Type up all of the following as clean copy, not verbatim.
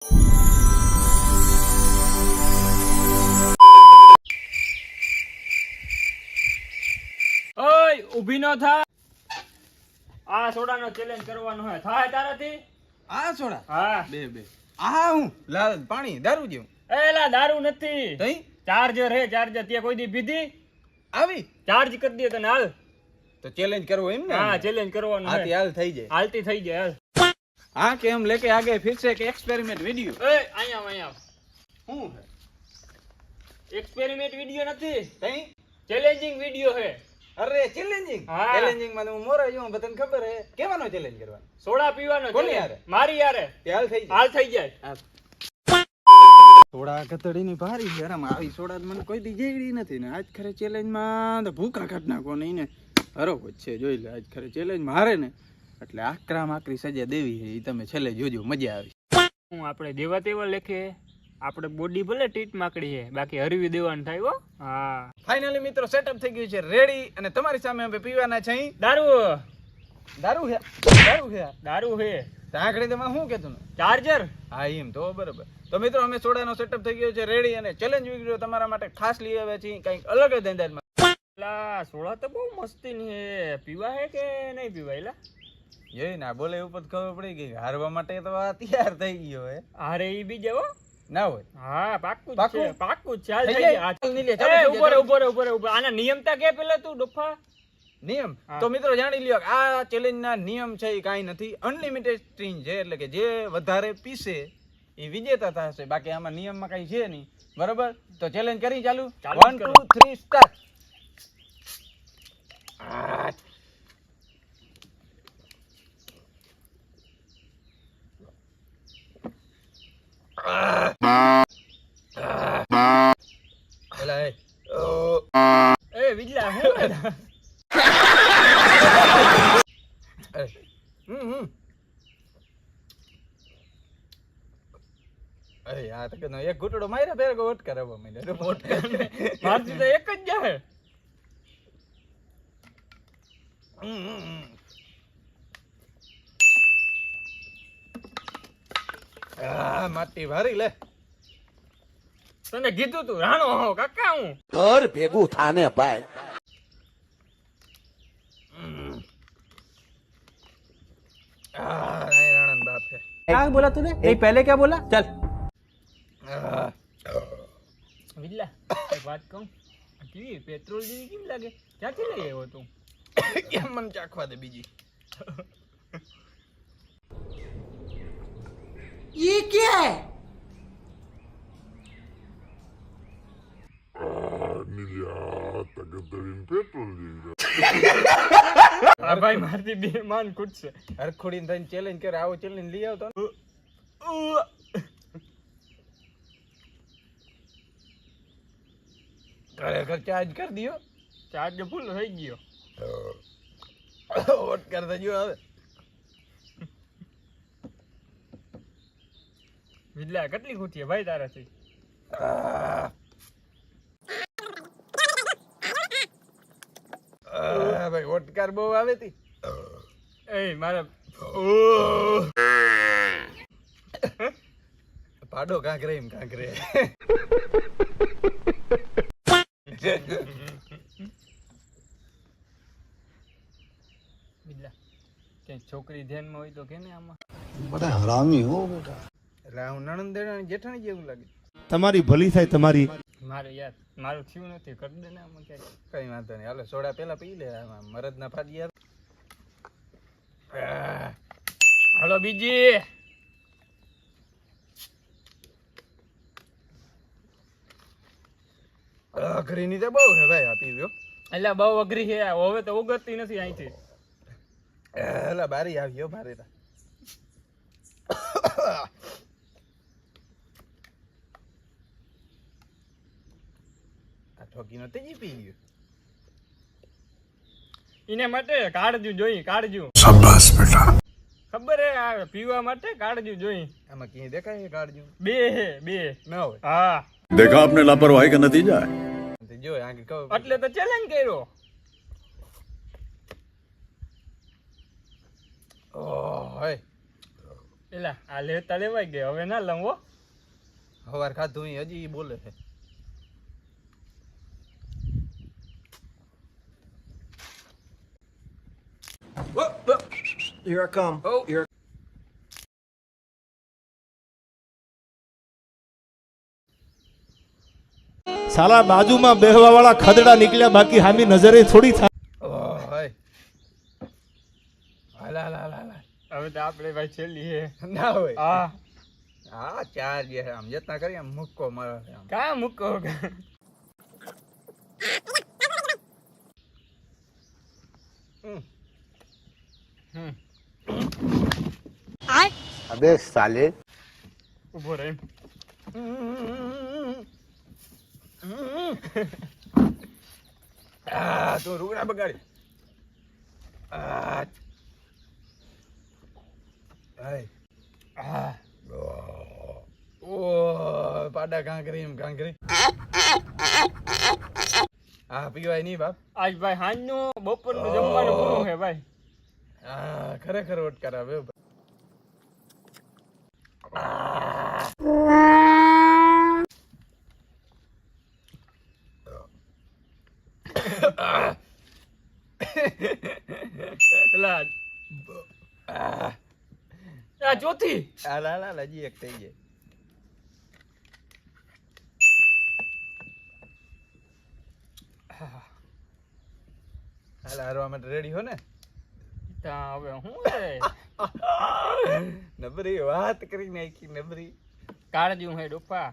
ઓય ઊભી ન થા. આ સોડાનો ચેલેન્જ કરવાનો હે. થાય તારાથી? આ સોડા હા. બે આ હું લાલ પાણી દારૂ જેવું. એલા દારૂ નથી. તઈ ચાર્જર હે. ચાર્જર તે કોઈ દી પીધી? આવી ચાર્જ કરી દે તને. હાલ તો ચેલેન્જ કરવો એમ ને? હા, ચેલેન્જ કરવાનો હાથી હે. હાલ થઈ જાય. હાલતી થઈ જાય. હાલ. हाँ के हम लेके आगे फिर से एक एक्सपेरिमेंट वीडियो। ए અહીંયા હું એક્સપેરિમેન્ટ વિડિયો નથી, તઈ ચેલેન્જિંગ વિડિયો હે. અરે ચેલેન્જિંગ હા. ચેલેન્જિંગ માં હું મોરા જો બતન ખબર હે કેવાનો ચેલેન્જ કરવાનો? સોડા પીવાનો. કોની challenge. હારે? મારી યારે. તે હાલ થઈ જાય. હાલ થઈ જાય. સોડા કતડીની ભારી છે. આરામ આવી સોડા મને કોઈ દી જેડી નથી ને આજ ખરે ચેલેન્જ માં તો ભૂકા કાઢ નાખો નહીં ને હરો છે. જોઈ લે આજ ખરે ચેલેન્જ મારે ને એટલે આકરામ આકરી સજા દેવી છે. એ તમે છેલ્લે જોજો, મજા આવી. હું આપણે દેવા તેવા લેખે આપણે બોડી ભલે ટીટ માકડી છે, બાકી હરવી દેવાનું થાય હો. હા, ફાઇનલી મિત્રો સેટઅપ થઈ ગયું છે, રેડી. અને તમારી સામે હવે પીવાના છે દારૂ. દારૂ છે. દારૂ છે. દારૂ હે. આંકડી તમે શું કહેતું ને? ચાર્જર. હા એમ તો બરોબર. તો મિત્રો અમે સોડાનો સેટઅપ થઈ ગયો છે, રેડી. અને ચેલેન્જ વિડિયો તમારા માટે ખાસ લઈ આવ્યા છીએ કંઈક અલગ જ અંદાજમાં. લા સોડા તો બહુ મસ્તી ની હે. પીવા હે કે નહીં પીવા? એલા એ ના બોલે ઉપર ખબર પડી ગઈ હારવા માટે તો આ તૈયાર થઈ ગયો હે. અરે ઈ બીજે હો. ના હોય. હા, પાક્કું જ પાક્કું? છે. પાક્કું જ છે. હાલ થઈ થઈ જાય. જાય. ચાલ ની લે, એ, ચાલો થઈ ઉભો રે, જાય. ઉભો રે, ઉભો રે, ઉભો રે. આના નિયમતા કે પેલા તું ડફા. નિયમ હા. તો મિત્રો જાણી લ્યો કે આ ચેલેન્જ ના નિયમ છે એ કાંઈ નથી. અનલિમિટેડ સ્ટ્રીંગ છે, એટલે કે જે વધારે પીસે એ વિજેતા થશે. બાકી આમાં નિયમમાં કઈ છે નહીં, બરોબર? તો ચેલેન્જ કરી ચાલુ. ચાલુ 1 કરો. 2 3 સ્ટાર્ટ. એલા એ વિજલા હું કરે? અરે યાર તો એક ઘૂંટડો માર્યા ફેર ગોટ કરવા માંડ્યો. મોટ મારથી તો એક જ જાય. માટી ભારી લે. તને કીધું તું રાણો હો કાકા હું. ઘર ભેગું થાને ભાઈ. राणन बाप है. क्या बोला तूने? नहीं पहले क्या बोला? चल વિજલા એક વાત કહું, કેવી પેટ્રોલ જેવી કેમ લાગે? ક્યાંથી લઈ આવ્યો તું? કેમ મને ચાખવા દે બીજી. ये क्या है? હા ભાઈ, મારથી બે માન ખૂટશે. હરખોડીને થઈને ચેલેન્જ કરે. આવો ચેલેન્જ લઈ આવતો. ખરેખર ચાર્જ કરી દિયો. ચાર્જ ફૂલ થઈ ગયો. વોટ કરતા જો હવે. વિજલા કેટલી ખૂટી ભાઈ તારાથી? ભાઈ વોટકાર બહુ આવે તી. એ મારા પાડો કાંકરે એમ કાંકરે. વિજલા ક્યાંય છોકરી ધ્યાનમાં હોય તો કે ને આમાં. बड़ा हरामी हो बेटा. એટલે હું નણંદ જેઠાણી જેવું લાગે. તમારી ભલી થાય તમારી. મારે યાર મારું થયું નથી, કરી દે ને આમાં ક્યાંય. કઈ વાંધો નહીં. હાલો સોડા પેલા પી લે. આમાં મરદ ના ફાડી યાર. હાલો બીજી. અઘરીની તો બહુ હે ભાઈ આ પીવ્યો. એટલે બહુ અઘરી છે. હવે તો ઉગરતી નથી અહીંથી. એલા બારી આવ્યો બારી. આ ઠોકીનો તેજી પી ગયો. એને માટે કાળજું જોઈ, કાળજું. શાબાશ બેટા. ખબર હે આ પીવા માટે કાળજું જોઈ. આમાં ક્યાંય દેખાય છે કાળજું? બે હે, બે. ન હોય. હા, देखा आपने लापरवाही का नतीजा है. તે જો આંખી કહું. એટલે તો ચેલેન્જ કર્યો. ઓય એલા આ લેતા લેવાઈ ગયો હવે ના લઉં હો. હવાર ખાધું ઈ હજી ઈ બોલે છે. Here I come. Oh. Here. સાલા બાજુમાં બેહવા વાળા ખદડા નીકળ્યા બાકી હામી નજરે થોડી થાય. ઓય હાલ હાલ હાલ હાલ. હવે તો આપણે ભાઈ છેલ્લી હે. ના હોય હા હા ચાર જે છે આમ જતા કરી આમ મુક્કો મારો છે આમ. કા મૂકો હમ. अबे साले. ઉભો રહે. તું રૂગડા બગાડી. પાડા કાંકરી કાંકરી. હા પીવાય નહીં બાપ. આજ ભાઈ સાંજનું બપોરનું જમવાનું પૂરું છે ભાઈ. હા ખરેખર ઓટકાર આવે હો ભાઈ. એલા આ ચોથી. હાલ હાલ હાલ હજી એક થઈ જાય. હાલ હારવા માટે રેડી હો ને. ત્યાં હવે શું છે નબરી વાત કરી નાખી નબરી. કાળજું હે ડોફા.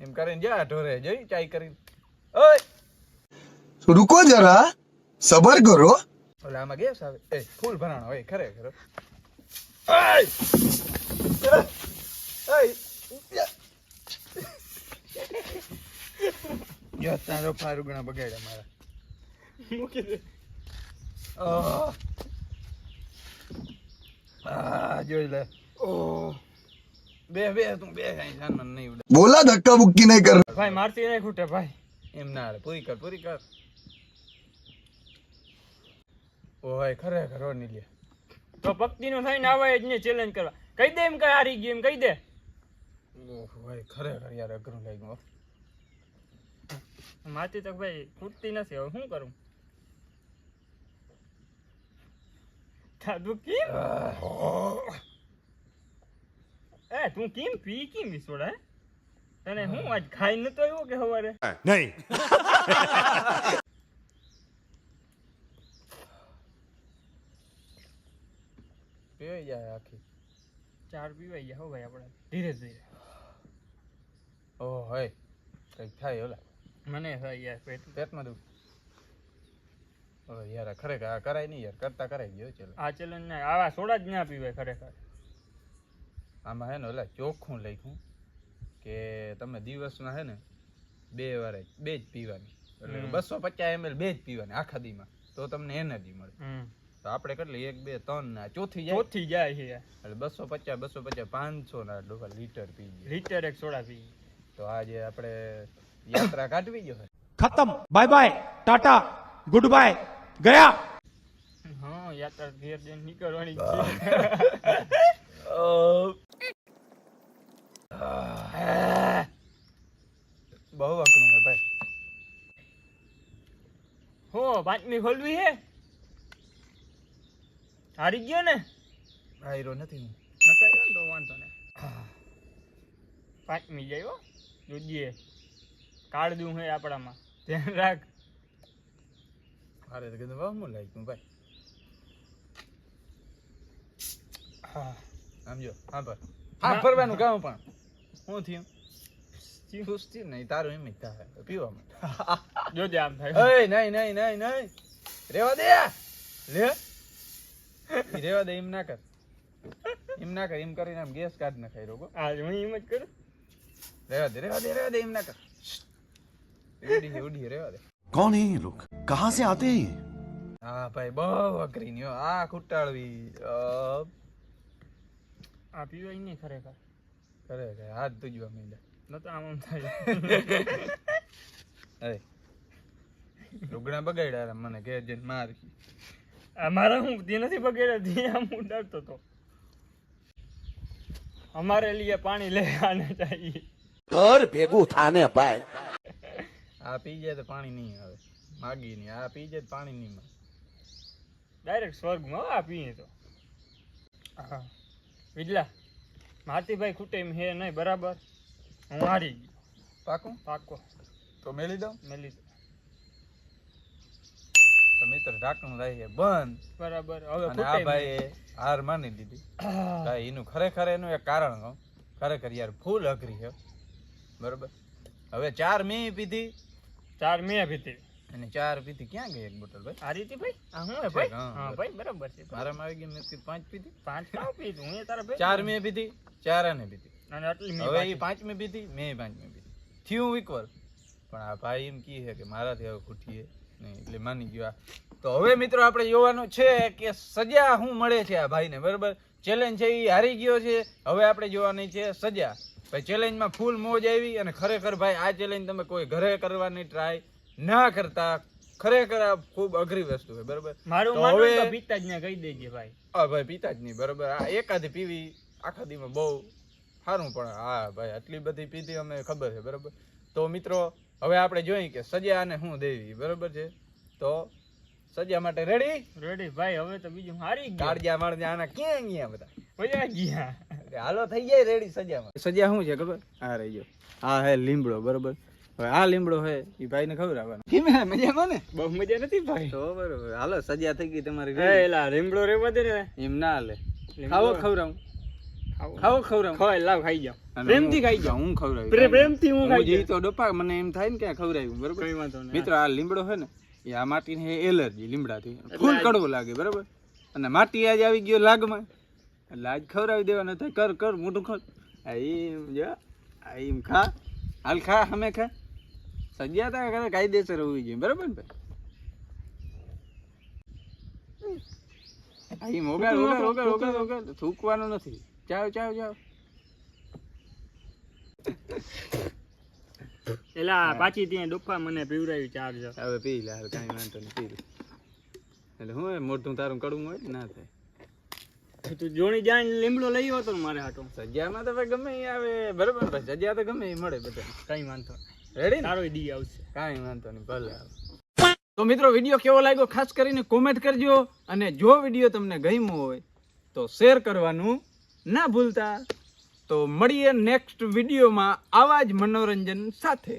એમ કરીને જા ઢોરે જઈ ચાય કરીને. ઓય रुको जरा सबर करो. ઓલા આમાં ગેસ આવે. એ ફૂલ ભરાણો હોય ખરેખર. જો તારો ફારુગણા બગાડ્યા મારા. મૂકી દે. જોઈ લે. બે બે તું બે કઈ જાન નહીં ઉડે. बोला धक्का बुक्की नहीं कर. ભાઈ મારતી નહીં ખૂટે ભાઈ. એમ ના હાલે. પૂરી કર પૂરી કર. ઓય ખરેખર હો નહીં લે. તો પક્તિનો થઈને આવે જ ને ચેલેન્જ કરવા. કહી દે એમ કે હારી ગયું એમ કહી દે. ઓહ ભાઈ ખરેખર યાર અઘરું લાગ્યું હો. માતી તો ભાઈ ખૂટતી નથી હવે શું કરું. તું કેમ તું કેમ પી કેમ વિસોડા તને હું આજ ખાઈ નતો આવ્યો કે સવારે. નહીં. પીવાઈ જાય આખી. ચાર પીવાઈ ગયા હો ભાઈ આપણે ધીરે ધીરે. ઓહ હોય કઈક થાય ઓલા મને થાય યાર પેટમાં દુખ. યાર ખરેખર આ કરાય નહીં યાર. કરતા કરાઈ ગયો ચાલો. આ ચેલેન્જ ના આવા સોડા જ ના પીવાય ખરેખર. આમાં હે ને ઓલા ચોખ્ખું લખ્યું કે તમે દિવસમાં હે ને 2 વાર બે જ પીવાની. એટલે 250 ml બે જ પીવાની આખા દીમાં. તો તમને એનર્જી મળે. તો આપણે કેટલી 1 2 3 ના ચોથી જાય. ચોથી જાય છે એટલે 250 500 ના ડોકા લીટર પી ગયો. લીટર એક સોડા પી. તો આજે આપણે યાત્રા કાઢવી ગયો. ખતમ. Bye bye tata good bye ગયા. હા યાત્રા ઘેર જઈને નીકળવાની છે. બહુ અઘરું હે ભાઈ. હો 5મી ખોલવી હે. હારી ગયો ને. આયરો નથી હું. નતા આવ્યો ને તો વાંધો ને. 5મી જાય હો જોજે. કાળજું હે આપણામાં ધ્યાન રાખ. મારે તો કીધું બહુ હું લાગ્યું ભાઈ. સમજો હા પર હા ફરવાનું કામ પણ શું થયું. સુસ્તી નહીં તારું એમ જ થાય પીવામાં. જોજે આમ થાય. એય નહીં નહીં નહીં નહીં રેવા દે લે. ઈ રેવા દે. એમ ના કર એમ ના કર. એમ કરીને આમ ગેસ કાઢ નાખાય રોગો. હા હું એમ જ કરું. રેવા દે રેવા દે રેવા દે. એમ ના કર. ઉડી ઉડી રેવા દે. कौन है ये लोग? कहाँ से आते हैं ये? હા ભાઈ બહુ અઘરી ની હો. આ કુટાળવી આ પીવાય નહીં ખરેખર. ખરેખર હાથ ધોજવા માંડ્યા. નતો આમ આમ થાય. અરે લુગડા બગાડ્યા મને ઘેર જઈને મારી. અમારા હું તે નથી બગડ્યા તે આમ હું ડરતો તો हमारे लिए पानी ले आना चाहिए ઘર ભેગું થાને ભાઈ આ પી જાય તો પાણી નહીં આવે માગી નહીં આ પી જાય તો પાણી નહીં મળે ડાયરેક્ટ સ્વર્ગમાં આ પીએ તો હા વિડલા મારતીભાઈ ખૂટે એમ હે નહીં બરાબર હું હારી ગયો પાકું પાકો તો મેલી દઉં મેલી તો મિત્ર ઢાંકણું રહી બંધ બરાબર હવે અને આ ભાઈએ હાર માની દીધી ભાઈ એનું ખરેખર એનું એક કારણ કહું ખરેખર યાર ફૂલ અઘરી છે બરોબર હવે 4 મેં પીધી 4 મેં પીધી અને 4 પીધી ક્યાં ગઈ એક બોટલ ભાઈ આ રીતે ભાઈ આ હું હે ભાઈ હા, હા ભાઈ બરાબર છે મારામાં આવી ગઈ મેં 5 પીધી 5 કાવ પીધું હું તારા ભાઈ 4 મેં પીધી 4 આને પીધી અને આટલી મેં હવે એ 5 મેં પીધી મેં 5 મેં પીધી થયું ઇક્વલ પણ આ ભાઈ એમ કી છે કે મારાથી હવે ખૂટીએ નહીં એટલે માની ગયો તો હવે મિત્રો આપણે જોવાનું છે કે સજા શું મળે છે આ ભાઈને બરાબર ચેલેન્જ છે એ હારી ગયો છે હવે આપણે જોવાની છે સજા ભાઈ ચેલેન્જમાં ફૂલ મોજ આવી અને ખરેખર ભાઈ આ ચેલેન્જ તમે કોઈ ઘરે કરવાની ટ્રાય ના કરતા ખરેખર આ ખૂબ અઘરી વસ્તુ છે બરાબર મારું તો માનવું હવે- તો પિતા જ ને કહી દેજે ભાઈ હા ભાઈ પીતા જ નહીં બરાબર આ એકાદી પીવી આખા દીમાં બહુ સારું પણ હા ભાઈ આટલી બધી પીધી અમને ખબર છે બરાબર તો મિત્રો હવે આપણે જોઈએ કે સજા અને શું દેવી બરાબર છે તો સજા માટે રેડી રેડી ભાઈ હવે તો બીજું હારી ગયો કાળજા માળજા આના ક્યાં ગયા બધા વયા ગયા હાલો થઈ જાય રેડી સજામાં સજા શું છે ખબર આ રહી ગયો આ હે લીમડો બરોબર હવે આ લીમડો હે એ ભાઈને ખવડાવવાનો કેમ હે મજામાં ને બહુ મજા નથી ભાઈ તો બરોબર હાલો સજા થઈ ગઈ તમારી એ એલા રીમડો રેવા દે ને એમ ના હાલે ખાવો ખવડાવું ખાવો ખવડાવું ખવાય લાવ ખાઈ જાવ પ્રેમથી ખાઈ જાવ હું ખવડાવી પ્રેમથી હું ખાઈ જીવતો ડોપા મને એમ થાય ને કે આ ખવડાવ્યું બરોબર કઈ વાંધો નહીં મિત્રો આ લીમડો છે ને એ આ માટીને હે એલર્જી લીમડાથી ફૂલ કડવું લાગે બરાબર અને માટી આજ આવી ગયો લાગમાં એટલે આજ ખવડાવી દેવાના થાય કર કર મોટું ખર આ એમ જો આ એમ ખા હાલ ખા અમે ખા સજ્યા તા કરે કાયદેસર હોવી જોઈએ બરાબર ને ભાઈ આ એમ ઓગાળ ઓગાળ ઓગાળ ઓગાળ ઓગાળ થૂકવાનું નથી જાઓ જાઓ જાઓ એલા પાછી ત્યાં ડોફા મને પીવડાવી ચાર જ હવે પી લે હાલ કાંઈ વાંધો નહીં પી લે એટલે હું મોટું તારું કડવું હોય ને ના થાય તું જોણી જાણ લીમડો લઈ આવ્યો તો ને મારે હાટો સજ્જામાં તો ભાઈ ગમે ઈ આવે બરોબર ભાઈ સજ્જા તો ગમે ઈ મળે બધા કઈ વાંધો રેડી તારો દી આવશે કાંઈ વાંધો નહીં ભલે આવે તો મિત્રો વિડીયો કેવો લાગ્યો ખાસ કરીને કોમેન્ટ કરજો અને જો વિડીયો તમને ગમ્યો હોય તો શેર કરવાનું ના ભૂલતા તો મળીએ નેક્સ્ટ વિડીયોમાં આવા જ મનોરંજન સાથે